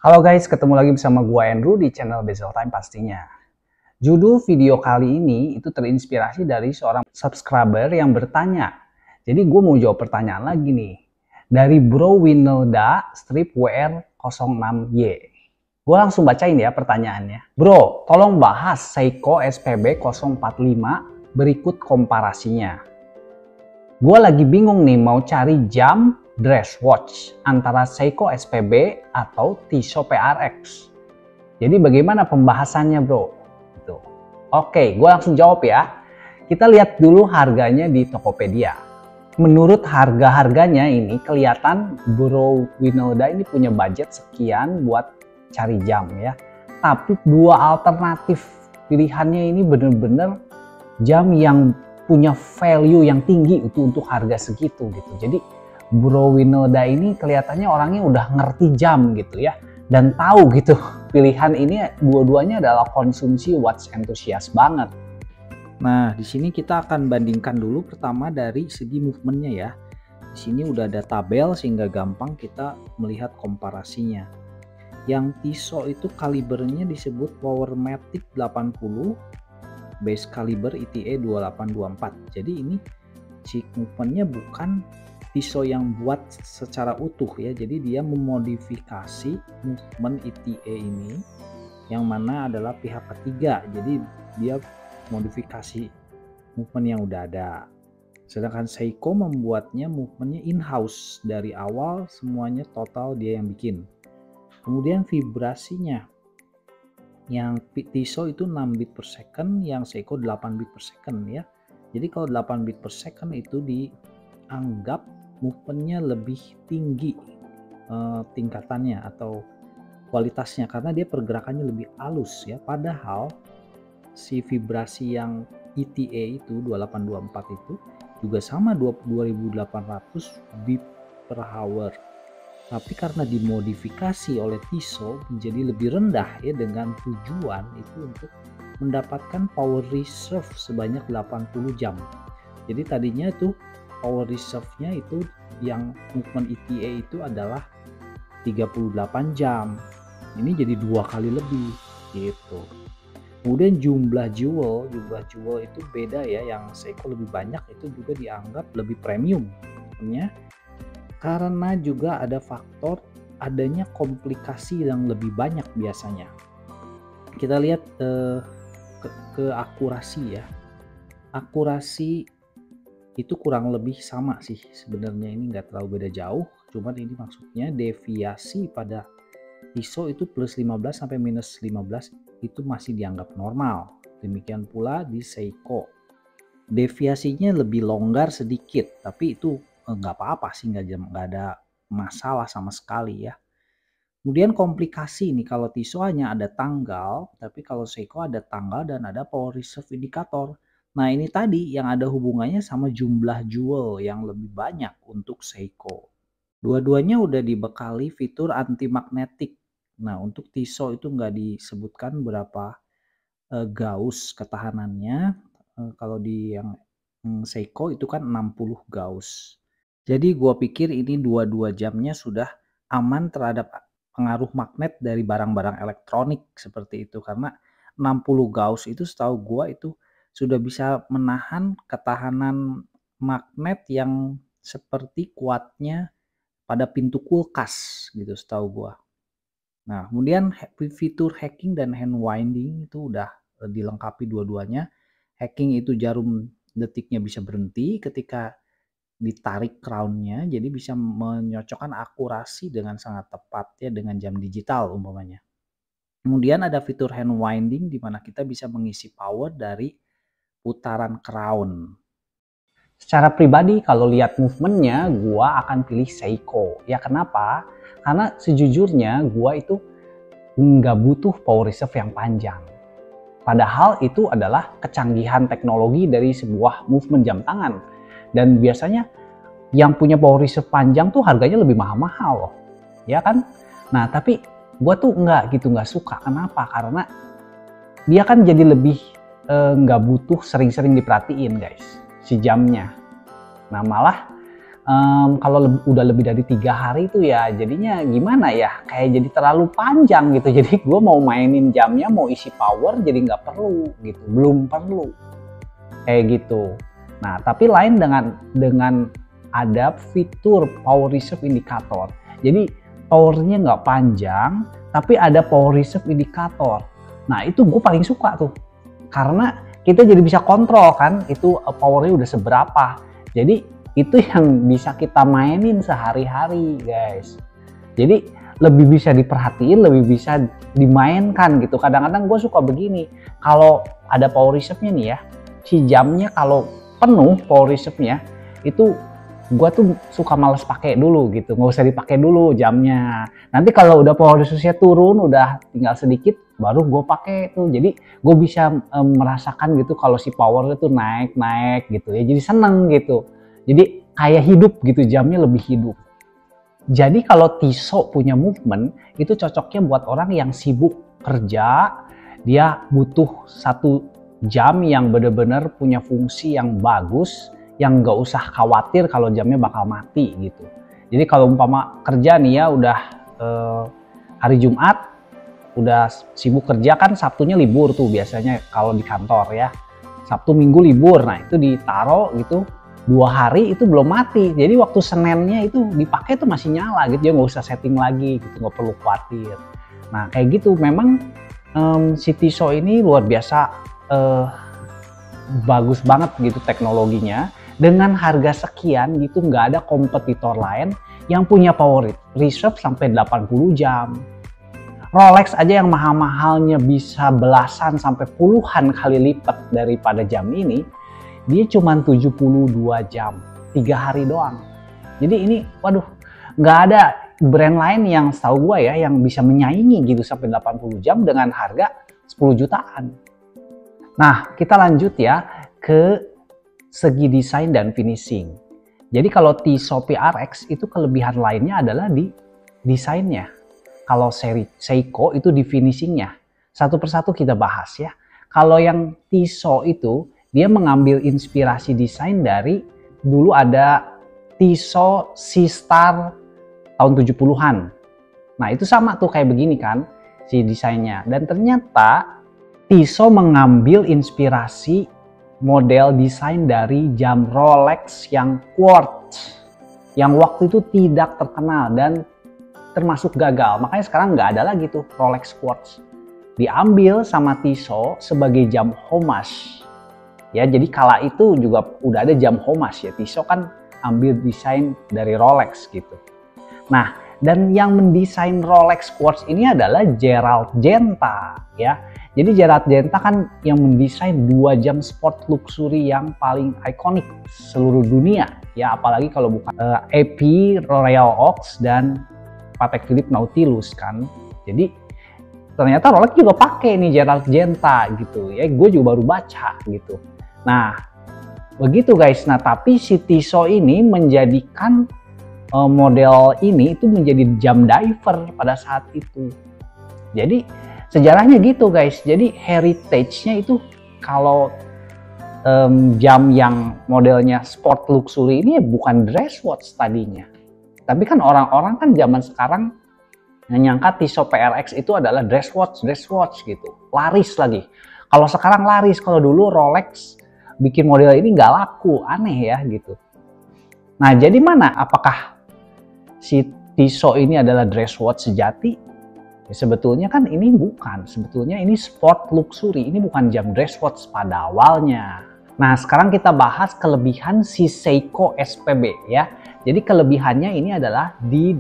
Halo guys, ketemu lagi bersama gua Andrew di channel Bezel Time pastinya. Judul video kali ini itu terinspirasi dari seorang subscriber yang bertanya. Jadi gue mau jawab pertanyaan lagi nih. Dari Bro Winelda strip WR06Y. Gue langsung bacain ya pertanyaannya. Bro, tolong bahas Seiko SPB 045 berikut komparasinya. Gue lagi bingung nih mau cari jam dress watch antara Seiko SPB atau Tissot PRX. Jadi bagaimana pembahasannya bro? Gitu. Oke, gue langsung jawab ya. Kita lihat dulu harganya di Tokopedia. Menurut harga-harganya ini kelihatan Bro Winelda ini punya budget sekian buat cari jam ya. Tapi dua alternatif pilihannya ini bener-bener jam yang punya value yang tinggi itu untuk harga segitu gitu. Jadi Bro Winelda ini kelihatannya orangnya udah ngerti jam gitu ya, dan tahu gitu pilihan ini dua-duanya adalah konsumsi watch enthusiast banget. Nah, di sini kita akan bandingkan dulu pertama dari segi movementnya ya. Di sini udah ada tabel sehingga gampang kita melihat komparasinya. Yang Tissot itu kalibernya disebut Powermatic 80, base caliber ETA 2824. Jadi ini cheek movementnya bukan Tissot yang buat secara utuh ya, jadi dia memodifikasi movement ETA ini yang mana adalah pihak ketiga, jadi dia modifikasi movement yang udah ada. Sedangkan Seiko membuatnya movementnya in-house dari awal, semuanya total dia yang bikin. Kemudian vibrasinya, yang Tissot itu 6 beat per second, yang Seiko 8 beat per second ya. Jadi kalau 8 beat per second itu dianggap movementnya lebih tinggi tingkatannya atau kualitasnya karena dia pergerakannya lebih halus ya. Padahal si vibrasi yang ETA itu 2824 itu juga sama 2800 beat per hour. Tapi karena dimodifikasi oleh Tissot menjadi lebih rendah ya, dengan tujuan itu untuk mendapatkan power reserve sebanyak 80 jam. Jadi tadinya itu power reserve-nya itu yang movement ETA itu adalah 38 jam. Ini jadi 2 kali lebih gitu. Kemudian jumlah jewel itu beda ya, yang Seiko lebih banyak itu juga dianggap lebih premium ya. Karena juga ada faktor adanya komplikasi yang lebih banyak biasanya. Kita lihat ke akurasi ya. Akurasi itu kurang lebih sama sih sebenarnya, ini nggak terlalu beda jauh, cuman ini maksudnya deviasi pada Tissot itu plus 15 sampai minus 15 itu masih dianggap normal. Demikian pula di Seiko, deviasinya lebih longgar sedikit, tapi itu nggak apa-apa sih, nggak ada masalah sama sekali ya. Kemudian komplikasi nih, kalau Tissot hanya ada tanggal, tapi kalau Seiko ada tanggal dan ada power reserve indicator. Nah ini tadi yang ada hubungannya sama jumlah jewel yang lebih banyak untuk Seiko. Dua-duanya udah dibekali fitur anti magnetik. Nah untuk Tissot itu nggak disebutkan berapa gauss ketahanannya. Kalau di yang Seiko itu kan 60 gauss. Jadi gua pikir ini dua jamnya sudah aman terhadap pengaruh magnet dari barang-barang elektronik seperti itu, karena 60 gauss itu setahu gua itu sudah bisa menahan ketahanan magnet yang seperti kuatnya pada pintu kulkas gitu setahu gua. Nah, kemudian fitur hacking dan hand winding itu udah dilengkapi dua-duanya. Hacking itu jarum detiknya bisa berhenti ketika ditarik crownnya, jadi bisa menyocokkan akurasi dengan sangat tepat ya dengan jam digital umpamanya. Kemudian ada fitur hand winding di mana kita bisa mengisi power dari putaran crown. Secara pribadi kalau lihat movementnya gua akan pilih Seiko. Ya kenapa? Karena sejujurnya gua itu nggak butuh power reserve yang panjang. Padahal itu adalah kecanggihan teknologi dari sebuah movement jam tangan. Dan biasanya yang punya power reserve panjang tuh harganya lebih mahal-mahal loh. Ya kan? Nah tapi gua tuh nggak suka. Kenapa? Karena dia kan jadi lebih nggak butuh sering-sering diperhatiin guys si jamnya. Nah malah Kalau udah lebih dari 3 hari itu ya jadinya gimana ya, kayak jadi terlalu panjang gitu. Jadi gue mau mainin jamnya, mau isi power jadi nggak perlu gitu, belum perlu kayak gitu. Nah tapi lain dengan ada fitur power reserve indicator. Jadi powernya nggak panjang tapi ada power reserve indicator. Nah itu gue paling suka tuh, karena kita jadi bisa kontrol kan itu powernya udah seberapa. Jadi itu yang bisa kita mainin sehari-hari guys. Jadi lebih bisa diperhatiin, lebih bisa dimainkan gitu. Kadang-kadang gue suka begini, kalau ada power reserve-nya nih ya, si jamnya kalau penuh power reserve-nya itu gue tuh suka males pakai dulu gitu, nggak usah dipakai dulu jamnya. Nanti kalau udah power reserve-nya turun, udah tinggal sedikit, baru gue pakai tuh. Jadi gue bisa merasakan gitu kalau si power itu naik gitu ya, jadi seneng gitu. Jadi kayak hidup gitu, jamnya lebih hidup. Jadi kalau Tissot punya movement itu cocoknya buat orang yang sibuk kerja, dia butuh 1 jam yang benar-benar punya fungsi yang bagus, yang nggak usah khawatir kalau jamnya bakal mati gitu. Jadi kalau umpama kerja nih ya udah hari Jumat, udah sibuk kerja kan, Sabtunya libur tuh biasanya kalau di kantor ya. Sabtu Minggu libur, nah itu ditaro gitu 2 hari itu belum mati. Jadi waktu Seninnya itu dipakai tuh masih nyala gitu, ya nggak usah setting lagi gitu, nggak perlu khawatir. Nah kayak gitu, memang si Tissot ini luar biasa bagus banget gitu teknologinya. Dengan harga sekian gitu nggak ada kompetitor lain yang punya power reserve sampai 80 jam. Rolex aja yang mahal-mahalnya bisa belasan sampai puluhan kali lipat daripada jam ini, dia cuma 72 jam, 3 hari doang. Jadi ini waduh, nggak ada brand lain yang setahu gue ya yang bisa menyaingi gitu sampai 80 jam dengan harga 10 jutaan. Nah kita lanjut ya ke segi desain dan finishing. Jadi kalau Tissot PRX itu kelebihan lainnya adalah di desainnya. Kalau seri Seiko itu di finishingnya. Satu persatu kita bahas ya. Kalau yang Tissot itu dia mengambil inspirasi desain dari dulu ada Tissot C-Star tahun 70-an. Nah itu sama tuh kayak begini kan si desainnya. Dan ternyata Tissot mengambil inspirasi model desain dari jam Rolex yang quartz. Yang waktu itu tidak terkenal dan termasuk gagal. Makanya sekarang nggak ada lagi tuh Rolex quartz. Diambil sama Tissot sebagai jam homage. Ya, jadi kala itu juga udah ada jam homage ya. Tissot kan ambil desain dari Rolex gitu. Nah, dan yang mendesain Rolex quartz ini adalah Gerald Genta ya. Jadi Gerald Genta kan yang mendesain 2 jam sport luxury yang paling ikonik seluruh dunia ya, apalagi kalau bukan AP Royal Oak dan Patek Philippe Nautilus kan. Jadi ternyata Rolex juga pakai nih Gerald Genta gitu ya. Gue juga baru baca gitu. Nah, begitu guys. Nah, tapi si Tissot ini menjadikan model ini itu menjadi jam diver pada saat itu. Jadi sejarahnya gitu guys. Jadi heritage-nya itu kalau jam yang modelnya sport luxury ini bukan dress watch tadinya. Tapi kan orang-orang kan zaman sekarang nyangka Tissot PRX itu adalah dress watch gitu. Laris lagi. Kalau sekarang laris, kalau dulu Rolex bikin model ini nggak laku, aneh ya gitu. Nah jadi mana? Apakah si Tissot ini adalah dress watch sejati? Ya, sebetulnya kan ini bukan. Sebetulnya ini sport luxury. Ini bukan jam dress watch pada awalnya. Nah sekarang kita bahas kelebihan si Seiko SPB ya. Jadi kelebihannya ini adalah di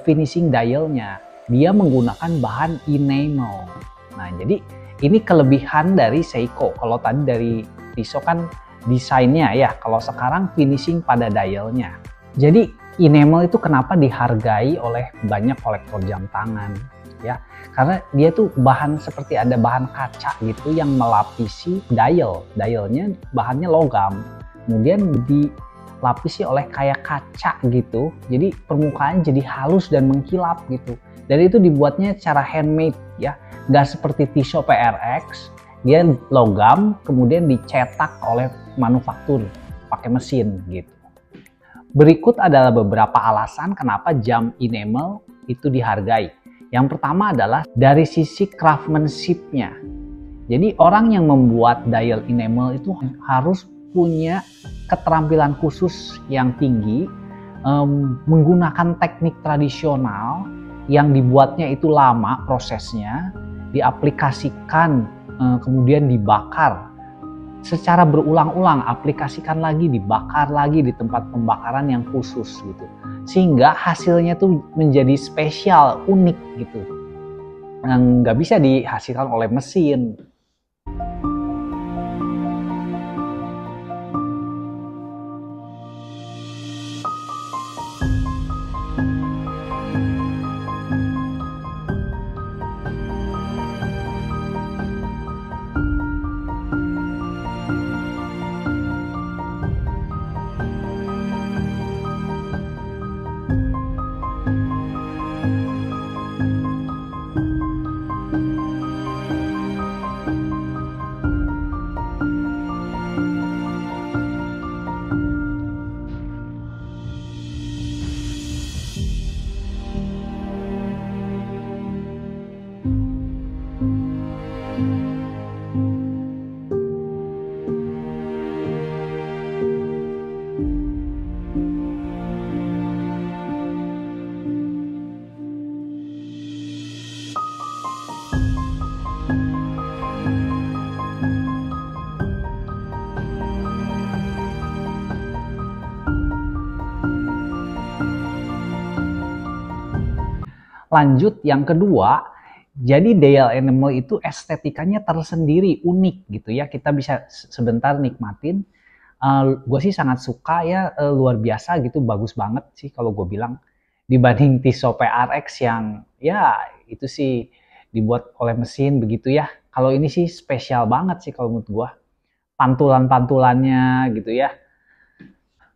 finishing dialnya. Dia menggunakan bahan enamel. Nah jadi ini kelebihan dari Seiko. Kalau tadi dari Tissot kan desainnya ya, kalau sekarang finishing pada dialnya. Jadi enamel itu kenapa dihargai oleh banyak kolektor jam tangan ya, karena dia tuh bahan seperti ada bahan kaca gitu yang melapisi dialnya bahannya logam, kemudian dilapisi oleh kayak kaca gitu, jadi permukaan jadi halus dan mengkilap gitu. Dan itu dibuatnya secara handmade ya, nggak seperti Tissot PRX dia logam kemudian dicetak oleh manufaktur pakai mesin gitu. Berikut adalah beberapa alasan kenapa jam enamel itu dihargai. Yang pertama adalah dari sisi craftsmanship-nya. Jadi orang yang membuat dial enamel itu harus punya keterampilan khusus yang tinggi, menggunakan teknik tradisional yang dibuatnya itu lama prosesnya, diaplikasikan, kemudian dibakar secara berulang-ulang, aplikasikan lagi, dibakar lagi di tempat pembakaran yang khusus gitu, sehingga hasilnya tuh menjadi spesial, unik gitu, yang nggak bisa dihasilkan oleh mesin. Lanjut yang kedua, jadi dial enamel itu estetikanya tersendiri, unik gitu ya. Kita bisa sebentar nikmatin. Gue sih sangat suka ya, luar biasa gitu, bagus banget sih kalau gue bilang. Dibanding Tissot PRX yang ya itu sih dibuat oleh mesin begitu ya. Kalau ini sih spesial banget sih kalau menurut gue. Pantulan-pantulannya gitu ya.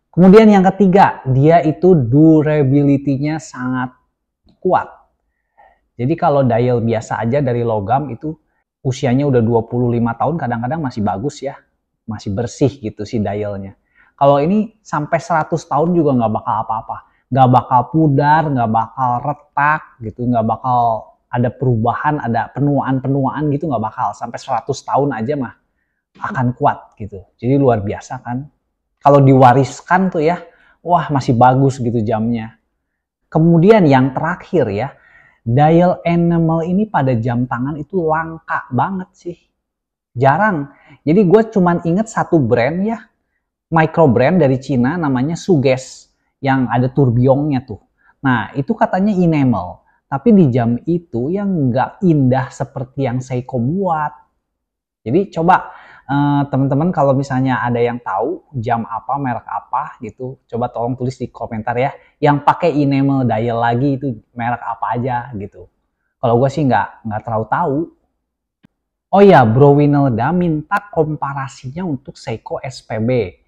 Kemudian yang ketiga, dia itu durability-nya sangat kuat. Jadi kalau dial biasa aja dari logam itu usianya udah 25 tahun kadang-kadang masih bagus ya. Masih bersih gitu si dialnya. Kalau ini sampai 100 tahun juga nggak bakal apa-apa. Nggak bakal pudar, nggak bakal retak gitu, nggak bakal ada perubahan, ada penuaan-penuaan gitu, nggak bakal. Sampai 100 tahun aja mah akan kuat gitu. Jadi luar biasa kan. Kalau diwariskan tuh ya, wah masih bagus gitu jamnya. Kemudian yang terakhir ya, dial enamel ini pada jam tangan itu langka banget sih. Jarang. Jadi gue cuman inget satu brand ya, micro brand dari Cina namanya Suges, yang ada tourbillonnya tuh. Nah itu katanya enamel, tapi di jam itu yang nggak indah seperti yang Seiko buat. Jadi coba teman-teman kalau misalnya ada yang tahu jam apa, merek apa gitu, coba tolong tulis di komentar ya. Yang pakai enamel dial lagi itu merek apa aja gitu. Kalau gue sih nggak terlalu tahu. Oh ya, Bro Winelda minta komparasinya untuk Seiko SPB.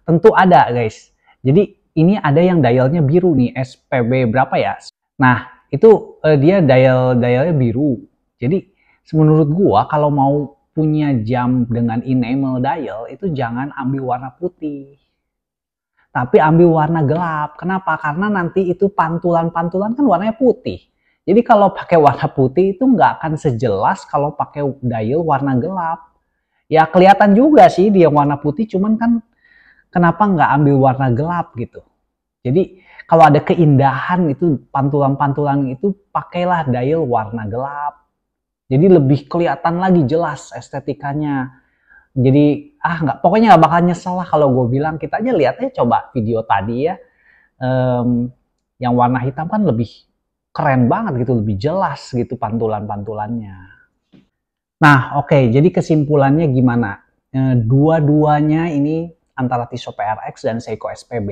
Tentu ada guys. Jadi ini ada yang dialnya biru nih, SPB berapa ya? Nah itu dia dialnya biru. Jadi menurut gua kalau mau punya jam dengan enamel dial itu jangan ambil warna putih. Tapi ambil warna gelap. Kenapa? Karena nanti itu pantulan-pantulan kan warnanya putih. Jadi kalau pakai warna putih itu nggak akan sejelas kalau pakai dial warna gelap. Ya kelihatan juga sih dia warna putih, cuman kan kenapa nggak ambil warna gelap gitu. Jadi kalau ada keindahan itu pantulan-pantulan itu pakailah dial warna gelap. Jadi lebih kelihatan lagi jelas estetikanya. Jadi pokoknya nggak bakal nyesel lah kalau gue bilang. Kita aja lihat aja coba video tadi ya. Yang warna hitam kan lebih keren banget gitu, lebih jelas gitu pantulan-pantulannya. Nah oke, jadi kesimpulannya gimana? Dua-duanya ini antara Tissot PRX dan Seiko SPB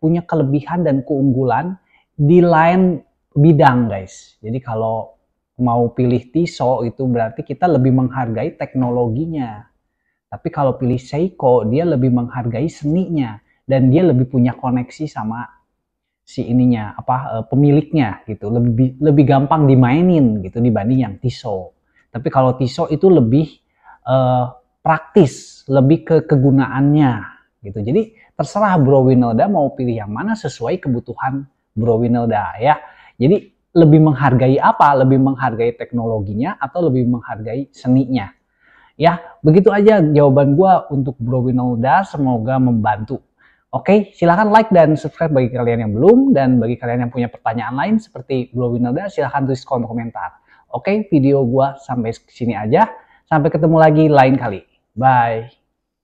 punya kelebihan dan keunggulan di lain bidang guys. Jadi kalau mau pilih Tissot itu berarti kita lebih menghargai teknologinya. Tapi kalau pilih Seiko dia lebih menghargai seninya dan dia lebih punya koneksi sama si ininya pemiliknya gitu, lebih gampang dimainin gitu dibanding yang Tissot. Tapi kalau Tissot itu lebih praktis, lebih ke kegunaannya gitu. Jadi terserah Bro Winelda mau pilih yang mana sesuai kebutuhan Bro Winelda ya. Jadi lebih menghargai apa? Lebih menghargai teknologinya atau lebih menghargai seninya? Ya, begitu aja jawaban gua untuk Bro Winelda, semoga membantu. Oke, silahkan like dan subscribe bagi kalian yang belum, dan bagi kalian yang punya pertanyaan lain seperti Bro Winelda, silahkan tulis kolom komentar. Oke, video gua sampai sini aja. Sampai ketemu lagi lain kali. Bye.